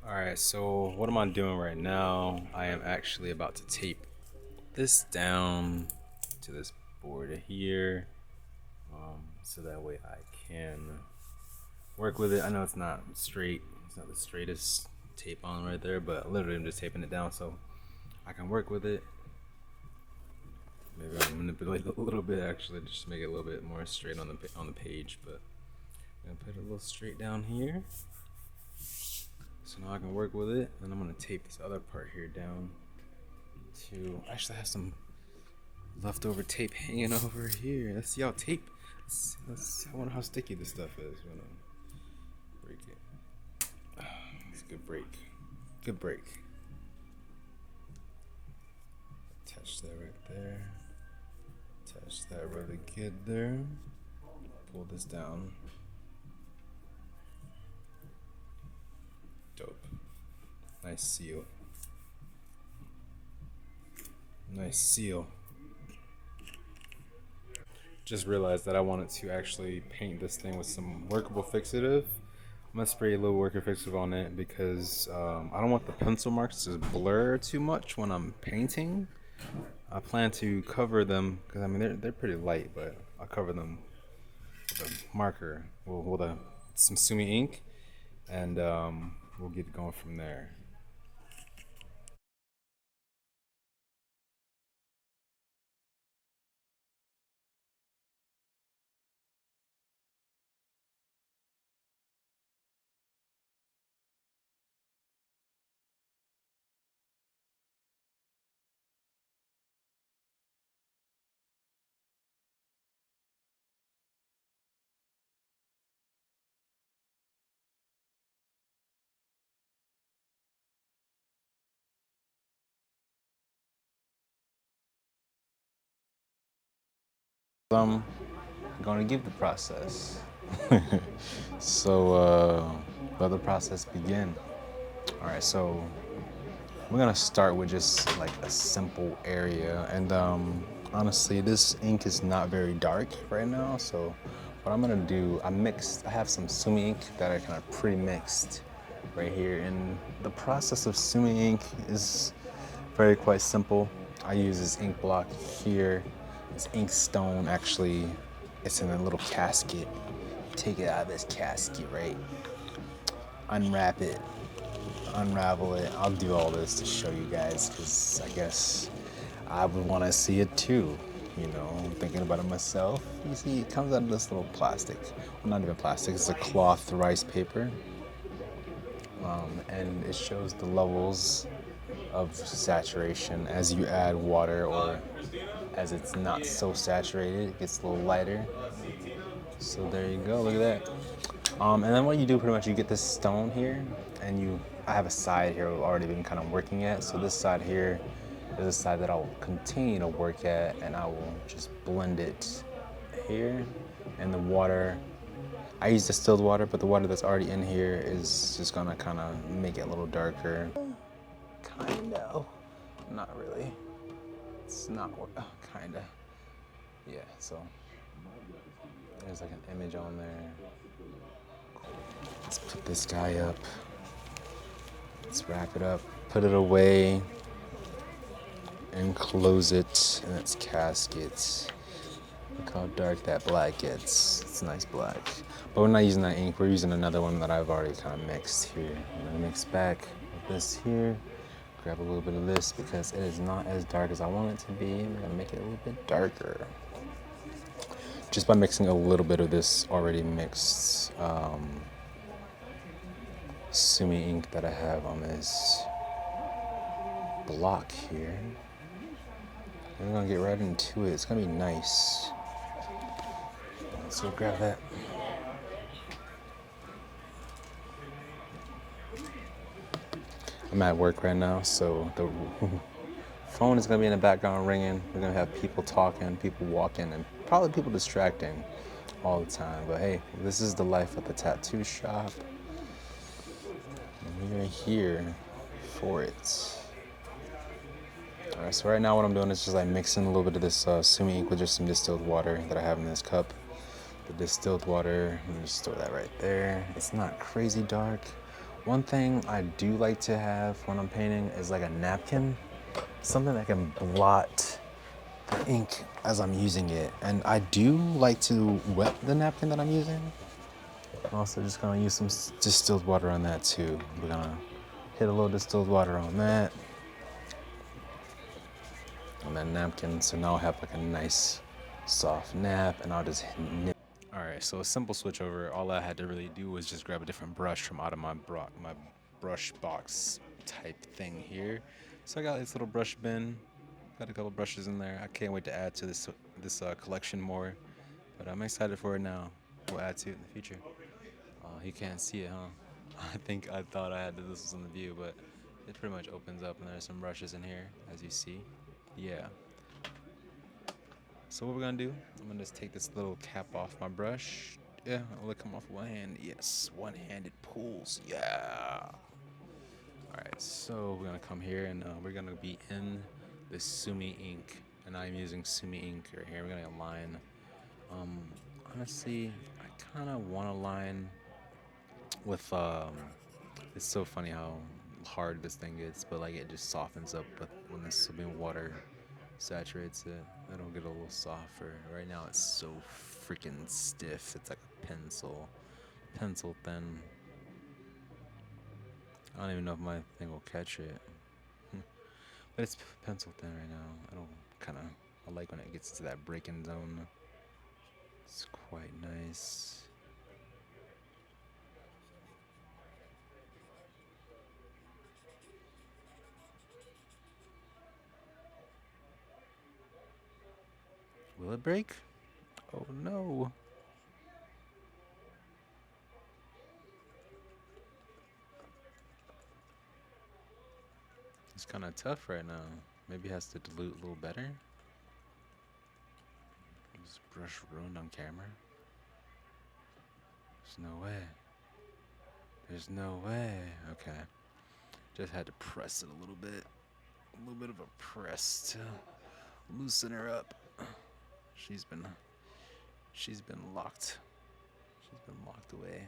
Alright, so what am I doing right now? I am actually about to tape this down to this board here, so that way I can work with it. I know it's not straight, it's not the straightest tape on right there, but literally I'm just taping it down so I can work with it. Maybe I'll manipulate it a little bit actually, just to make it a little bit more straight on the page, but I'm gonna put it a little straight down here. So now I can work with it, and I'm gonna tape this other part here down to actually have some leftover tape hanging over here. Let's see how tape. I wonder how sticky this stuff is when I break it. It's a good break. Good break. Touch that right there. Touch that really good there. Pull this down. Dope. Nice seal. Nice seal. Just realized that I wanted to actually paint this thing with some workable fixative. I'm gonna spray a little worker fixative on it because I don't want the pencil marks to blur too much when I'm painting. I plan to cover them because I mean they're pretty light, but I'll cover them with a marker, some Sumi ink, and we'll get going from there. I'm going to give the process. Let the process begin. All right, so we're gonna start with just like a simple area, and honestly, this ink is not very dark right now. So what I'm gonna do, I have some Sumi ink that I kind of pre-mixed right here, and the process of Sumi ink is very quite simple. I use this ink block here. This ink stone actually, it's in a little casket. Take it out of this casket, right? Unwrap it, unravel it. I'll do all this to show you guys because I guess I would want to see it too. You know, I'm thinking about it myself. You see, it comes out of this little plastic. Well, not even plastic, it's a cloth rice paper. And it shows the levels of saturation as you add water, or as it's not so saturated, it gets a little lighter. So there you go, look at that. And then what you do pretty much, you get this stone here, and I have a side here I've already been kind of working at. So this side here is a side that I'll continue to work at, and I will just blend it here. And the water, I use distilled water, but the water that's already in here is just gonna kind of make it a little darker. Kind of, not really. It's not, kinda. Yeah, so there's like an image on there. Let's put this guy up. Let's wrap it up, put it away, and close it in its casket. Look how dark that black gets. It's nice black. But we're not using that ink, we're using another one that I've already kind of mixed here. I'm gonna mix back with this here. Grab a little bit of this because it is not as dark as I want it to be. I'm gonna make it a little bit darker. Just by mixing a little bit of this already mixed Sumi ink that I have on this block here. And we're gonna get right into it. It's gonna be nice. Let's go grab that. I'm at work right now, so the phone is gonna be in the background ringing. We're gonna have people talking, people walking, and probably people distracting all the time. But hey, this is the life at the tattoo shop. And we are here for it. All right, so right now what I'm doing is just like mixing a little bit of this Sumi ink with just some distilled water that I have in this cup. The distilled water, let me just store that right there. It's not crazy dark. One thing I do like to have when I'm painting is like a napkin, something that can blot the ink as I'm using it. And I do like to wet the napkin that I'm using. I'm also just gonna use some distilled water on that too. We're gonna hit a little distilled water on that. On that napkin, so now I'll have like a nice soft nap and I'll just nip. All right, so a simple switch over. All I had to really do was just grab a different brush from out of my brush box type thing here. So I got this little brush bin, got a couple brushes in there. I can't wait to add to this collection more, but I'm excited for it now. We'll add to it in the future. You can't see it, huh? I thought I had this was in the view, but it pretty much opens up and there's some brushes in here, as you see. Yeah. So what we're gonna do, I'm gonna just take this little cap off my brush. Yeah, I'll let it come off one hand. Yes, one-handed pulls. Yeah. All right, so we're gonna come here and we're gonna be in the Sumi ink, and I'm using Sumi ink right here. We're gonna align. Um, Honestly, I kind of want to line with. It's so funny how hard this thing gets, but like it just softens up with when the Sumi water saturates it. It'll get a little softer. Right now it's so freaking stiff. It's like a pencil thin. I don't even know if my thing will catch it. But it's pencil thin right now. It'll kind of, I like when it gets to that breaking zone. It's quite nice. Will it break? Oh no. It's kind of tough right now. Maybe it has to dilute a little better. This brush ruined on camera. There's no way. There's no way. Okay. Just had to press it a little bit. A little bit of a press to loosen her up. She's been she's been locked. She's been locked away.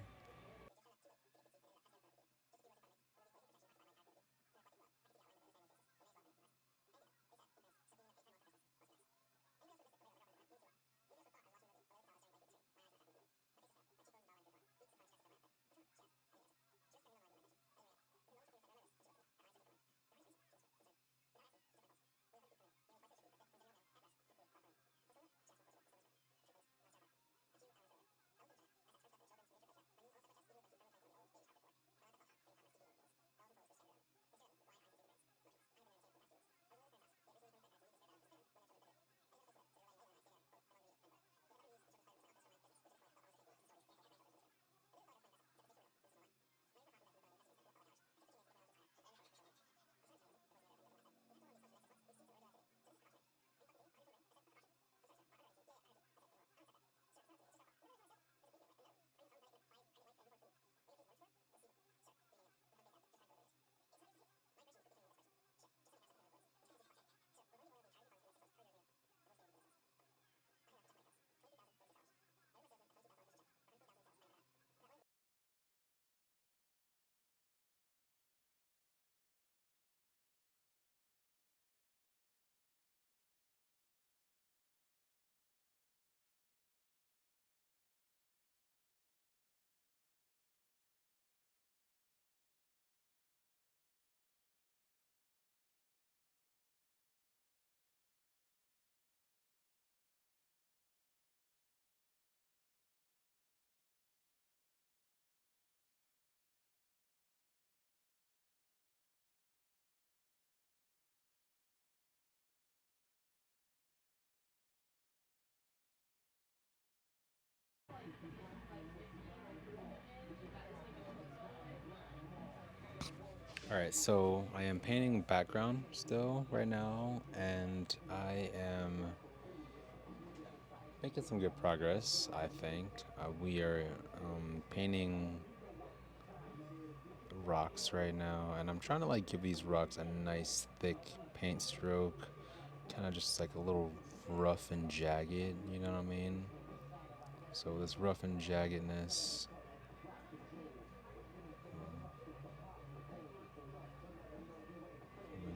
All right, so I am painting background still right now, and I am making some good progress, I think. We are painting rocks right now, and I'm trying to like give these rocks a nice thick paint stroke, kind of just like a little rough and jagged, you know what I mean? So this rough and jaggedness,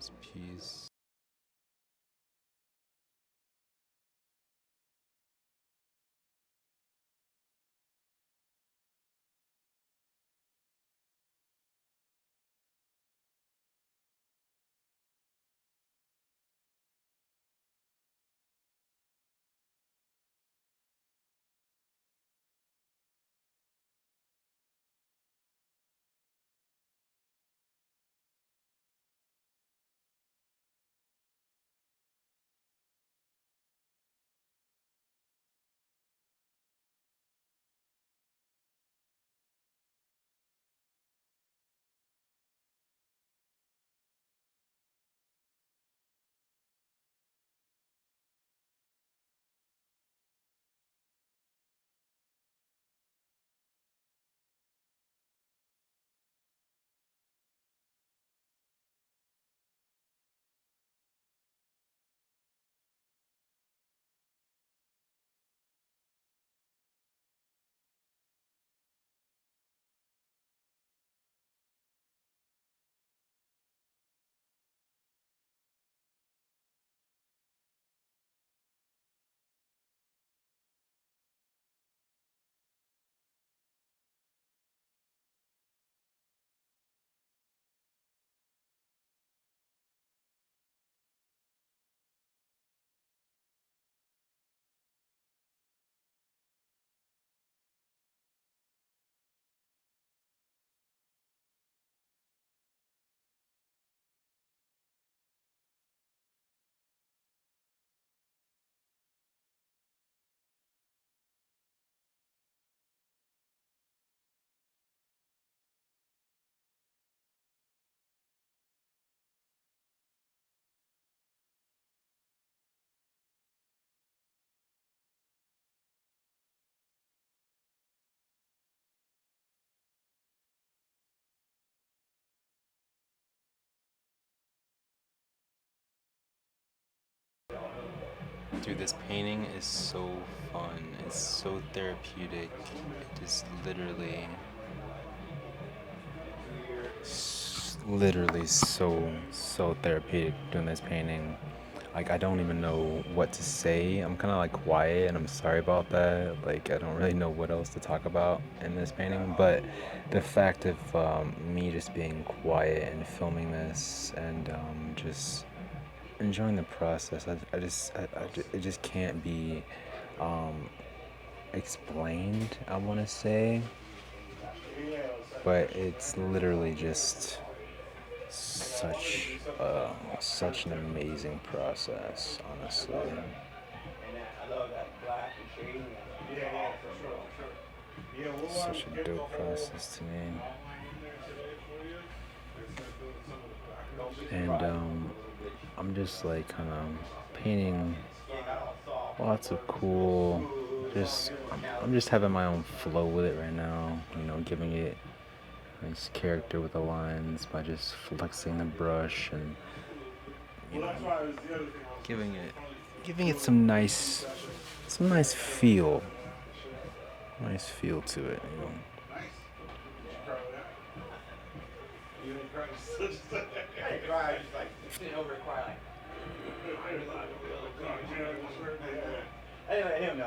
this piece. Dude, this painting is so fun. It's so therapeutic. It is literally so therapeutic doing this painting. Like, I don't even know what to say. I'm kind of like quiet, and I'm sorry about that. Like, I don't really know what else to talk about in this painting, but the fact of me just being quiet and filming this and just enjoying the process, it just can't be um, explained, I want to say, but it's literally just such an amazing process, honestly. Such a dope process to me. And I'm just like kind of painting lots of cool. I'm just having my own flow with it right now. You know, giving it nice character with the lines by just flexing the brush and you know giving it some nice feel to it. You know. Anyway, him no.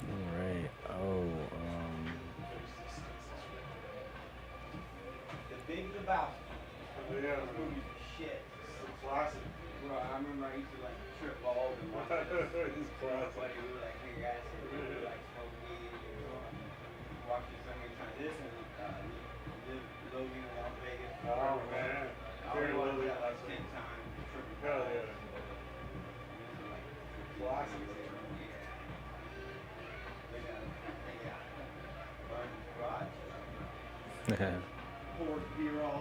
All right. Oh, The Big Lebowski. Yeah, movie shit. Classic. Bro, I remember I used to like trip balls and watch it. It's classic. We were like nigga ass and we would like smoke weed and watch this so many times. This and Logan in Las Vegas. Oh man. I already watched that like 10 times. Hell yeah. Classic.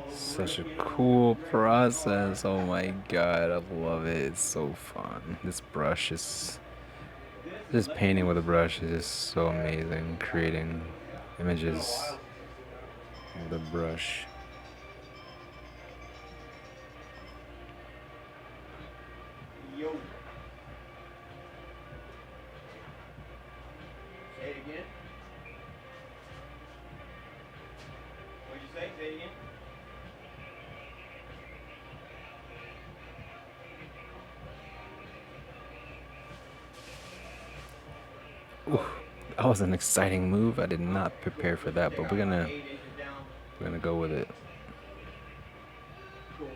such a cool process. Oh my god, I love it. It's so fun. This painting with a brush is just so amazing. Creating images with a brush. Yo. Say it again. What'd you say? Say it again. Ooh, that was an exciting move. I did not prepare for that, Take but out about 8 inches down. we're gonna go with it. Cool.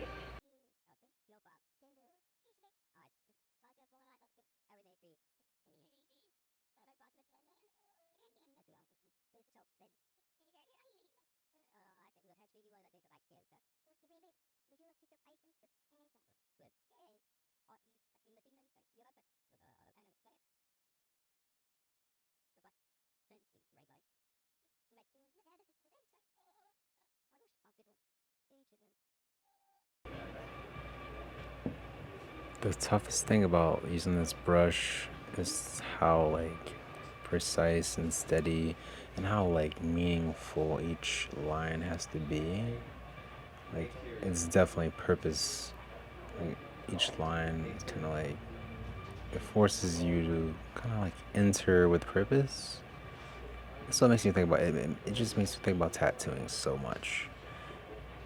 The toughest thing about using this brush is how like precise and steady and how like meaningful each line has to be. Like it's definitely purpose. Like, each line is kind of like it forces you to kind of like enter with purpose. That's what makes me think about it. It just makes me think about tattooing so much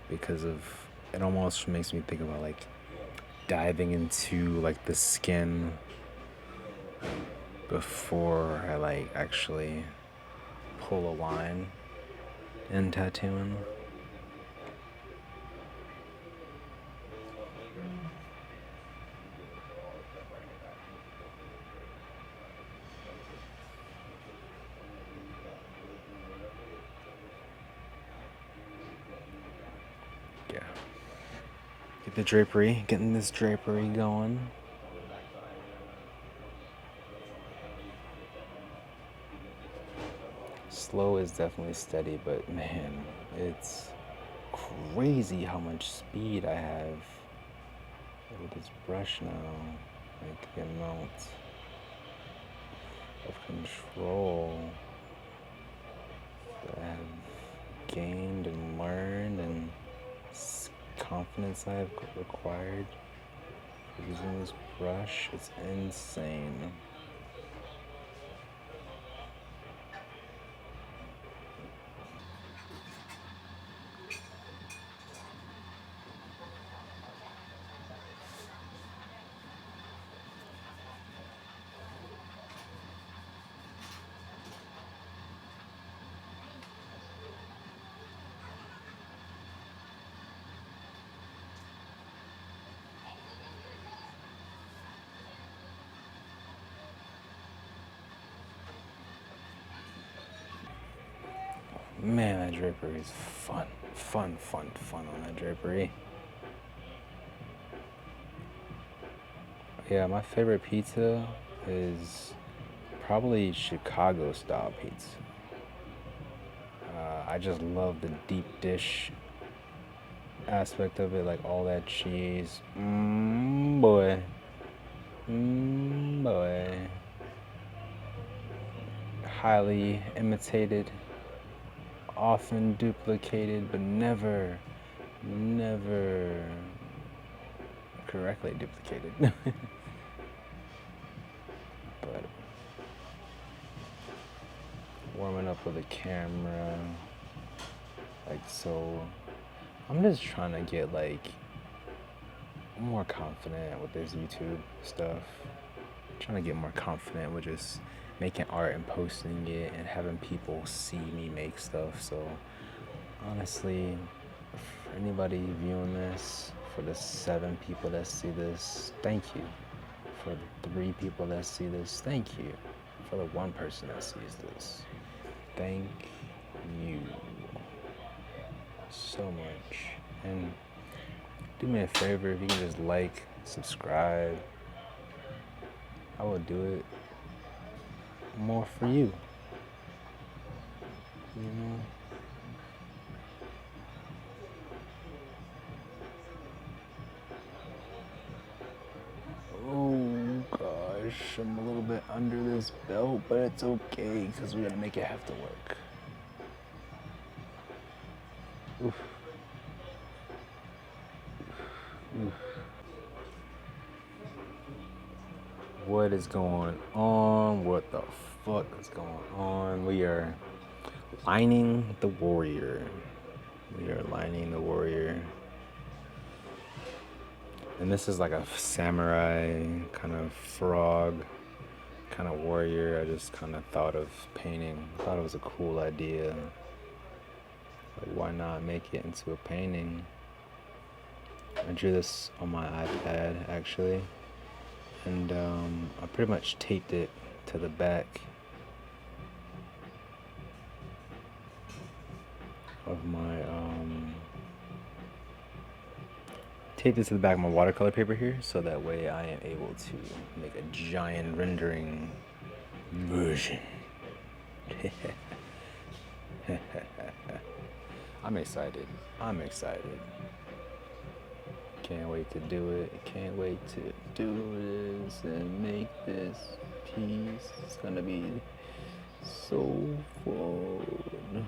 because of it. Almost makes me think about like diving into like the skin before I like actually pull a line in tattooing. Yeah. Get the drapery, getting this drapery going. Slow is definitely steady, but man, it's crazy how much speed I have with this brush now. Like the amount of control that I have gained and learned and confidence I have acquired using this brush. It's insane. Man, that drapery is fun. Fun on that drapery. Yeah, my favorite pizza is probably Chicago style pizza. I just love the deep dish aspect of it, like all that cheese. Boy. Boy. Highly imitated, often duplicated, but never correctly duplicated. But warming up with a camera, like so. I'm just trying to get like more confident with this YouTube stuff. I'm trying to get more confident with just making art and posting it and having people see me make stuff. So honestly, for anybody viewing this, for the 7 people that see this, thank you. For the 3 people that see this, thank you. For the 1 person that sees this, thank you so much. And do me a favor, if you can just like, subscribe, I will do it more for you. You know? Oh gosh, I'm a little bit under this belt, but it's okay because we're gonna make it have to work. Oof. Oof. What is going on? What the fuck is going on? We are lining the warrior. We are lining the warrior. And this is like a samurai kind of frog kind of warrior, I just kind of thought of painting. Thought it was a cool idea. Like, why not make it into a painting? I drew this on my iPad actually, and I pretty much taped it to the back of my taped it to the back of my watercolor paper here, so that way I am able to make a giant rendering version. I'm excited. I'm excited. Can't wait to do it. Can't wait to do this and make this piece. It's gonna be so fun.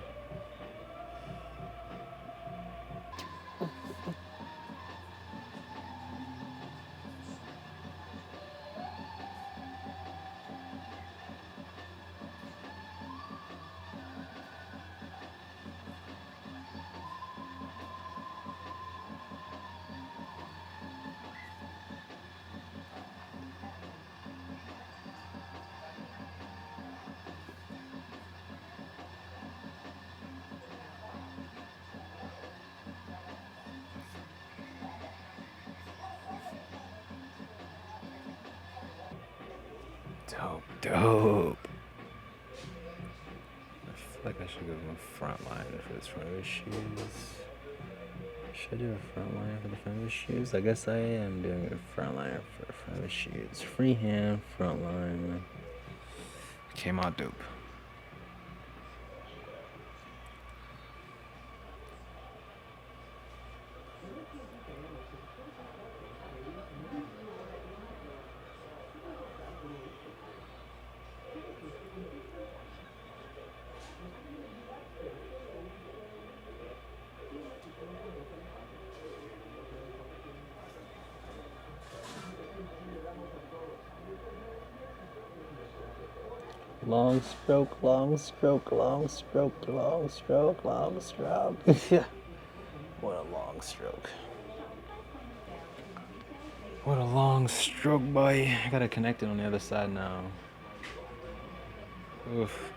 Dope, dope. I feel like I should go with my front line for this front of his shoes. Should I do a front line for the front of his shoes? I guess I am doing a front line for the front of his shoes. Freehand front line. Came out dope. Long stroke, long stroke, long stroke, long stroke, long stroke. Yeah. What a long stroke. What a long stroke, boy. I gotta connect it on the other side now. Oof.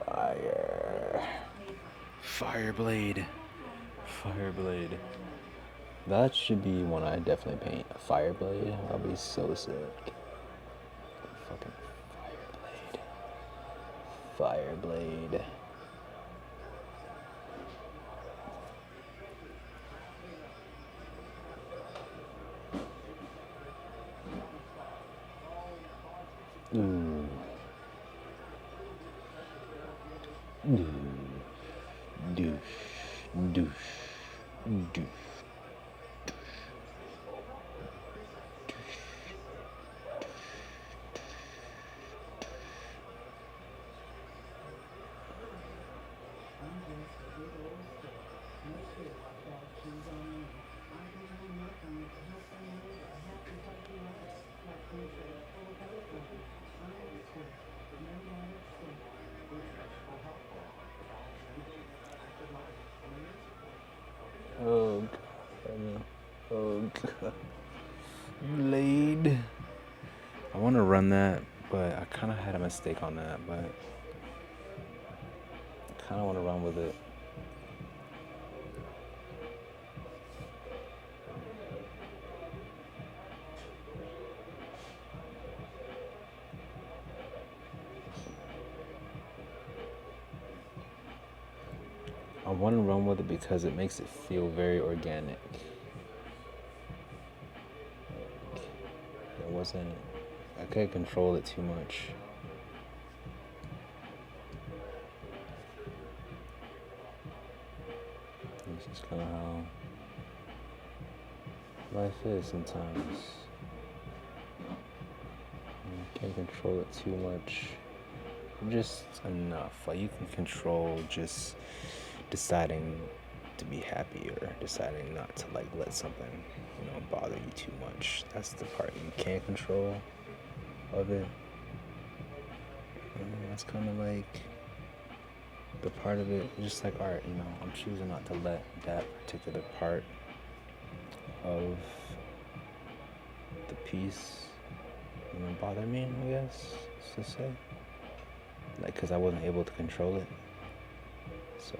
Fire. Fireblade. Fireblade. That should be one I definitely paint. A Fireblade. That'll be so sick. Fucking Fireblade. Fireblade. Ooh. Douche. Douche. Douche. Oh god. Oh god. Blade. I want to run that, but I kind of had a mistake on that, but I kind of want to run with it. I want to run with it because it makes it feel very organic. It wasn't, I couldn't control it too much. This is kind of how life is sometimes. You can't control it too much. Just enough. Like, you can control just deciding to be happy or deciding not to like let something, bother you too much. That's the part you can't control of it. That's kind of like the part of it, just like art, you know, I'm choosing not to let that particular part of the piece, you know, bother me, I guess, to say. Like, because I wasn't able to control it. So.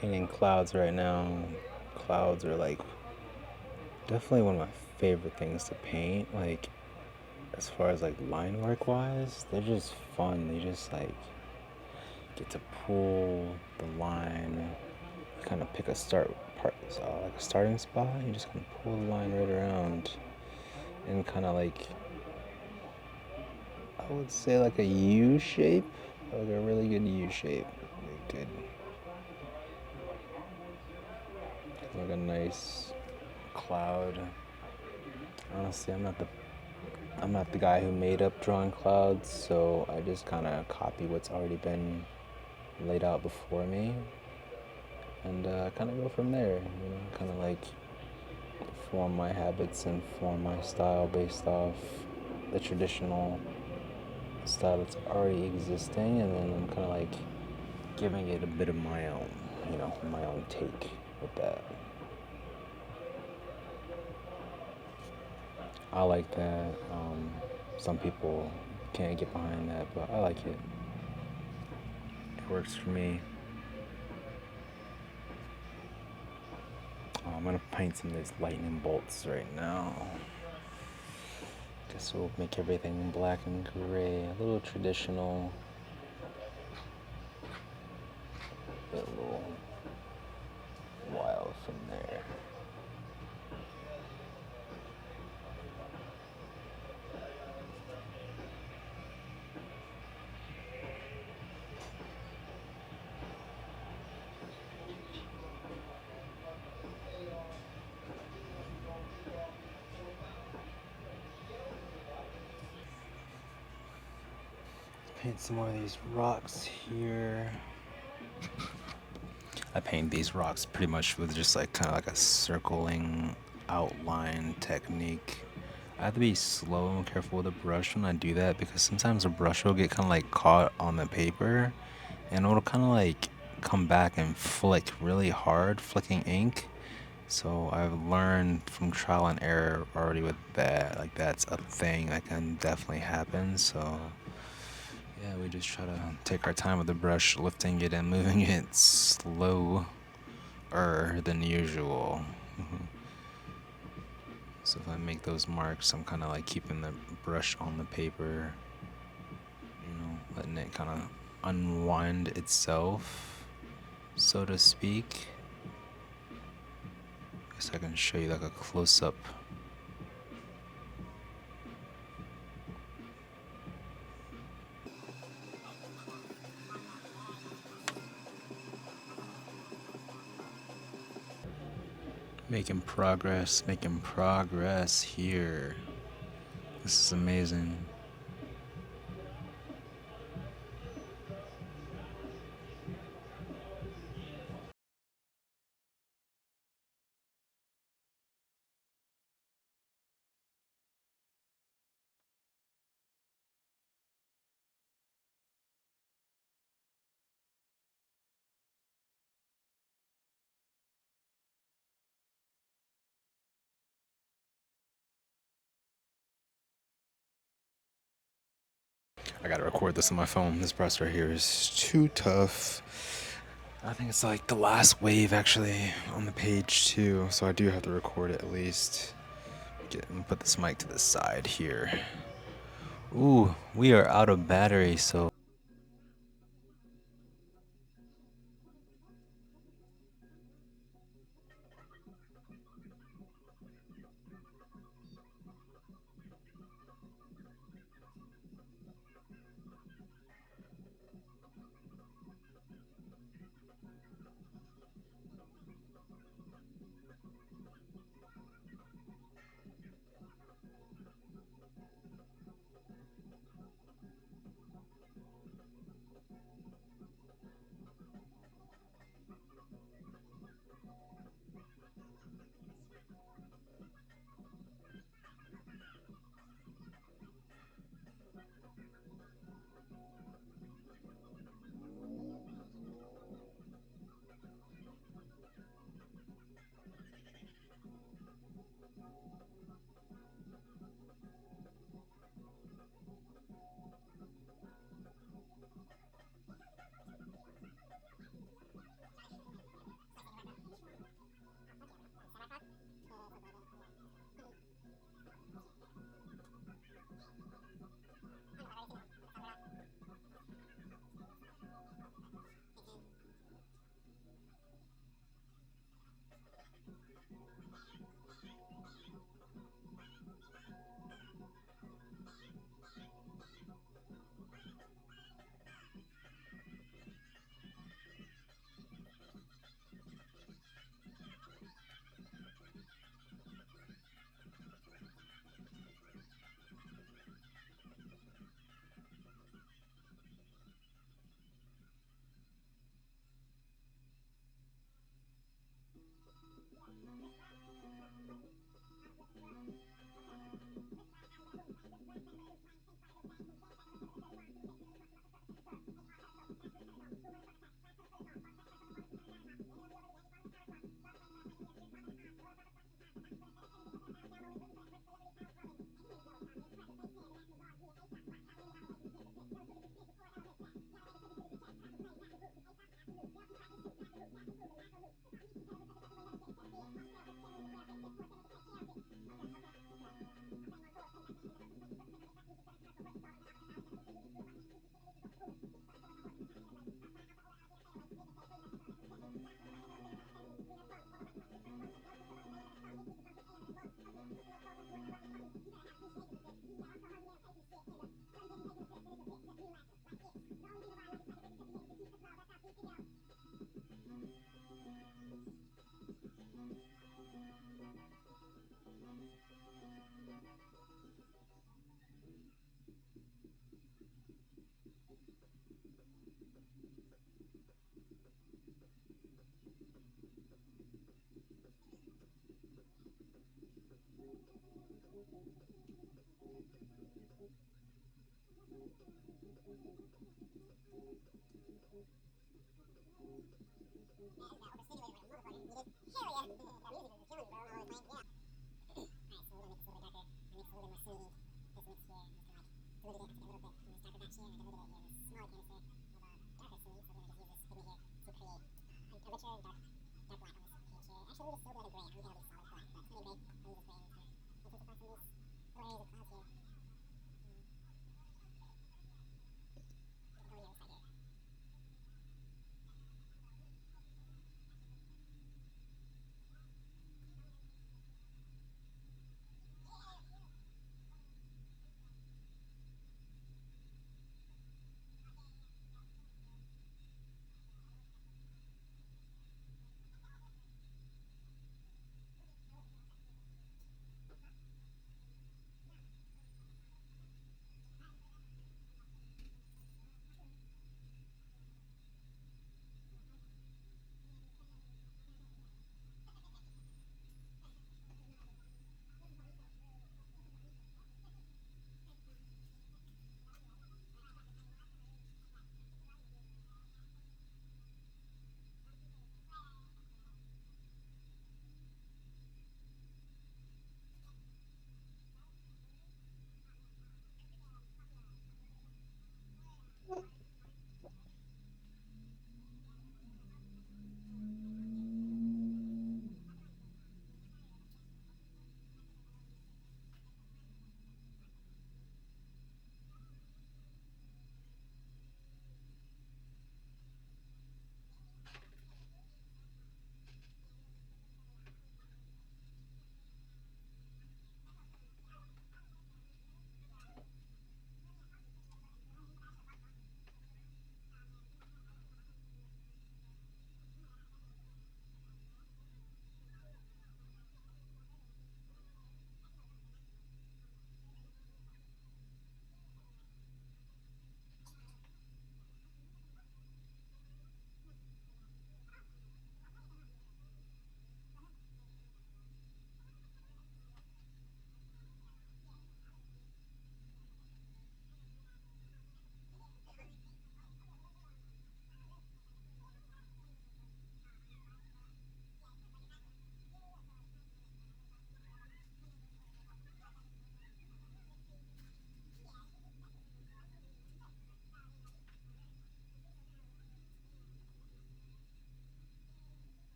painting clouds right now. Clouds are like definitely one of my favorite things to paint. Like as far as like line work wise, they're just fun. They just like get to pull the line, kind of pick a like a starting spot. You just kind of pull the line right around, and kind of like I would say like a U shape, like a really good U shape, really good, like a nice cloud. Honestly, I'm not the guy who made up drawing clouds, so I just kind of copy what's already been laid out before me, and kind of go from there. You know, kind of like form my habits and form my style based off the traditional style that's already existing, and then I'm kind of like giving it a bit of my own, my own take with that. I like that. Some people can't get behind that, but I like it. It works for me. I'm gonna paint some of these lightning bolts right now. Guess we'll make everything black and gray, a little traditional, a little wild from there. Paint some more of these rocks here. I paint these rocks pretty much with just like kind of like a circling outline technique. I have to be slow and careful with the brush when I do that because sometimes the brush will get kind of like caught on the paper and it'll kind of like come back and flick really hard, flicking ink. So I've learned from trial and error already with that. Like that's a thing that can definitely happen. So yeah, we just try to take our time with the brush, lifting it and moving it slower than usual. So if I make those marks, I'm kind of like keeping the brush on the paper, letting it kind of unwind itself, so to speak. I guess I can show you like a close-up. Making progress here. This is amazing. I gotta record this on my phone. This brush right here is too tough. I think it's like the last wave actually on the page too, so I do have to record it at least. Put this mic to the side here. Ooh, we are out of battery, so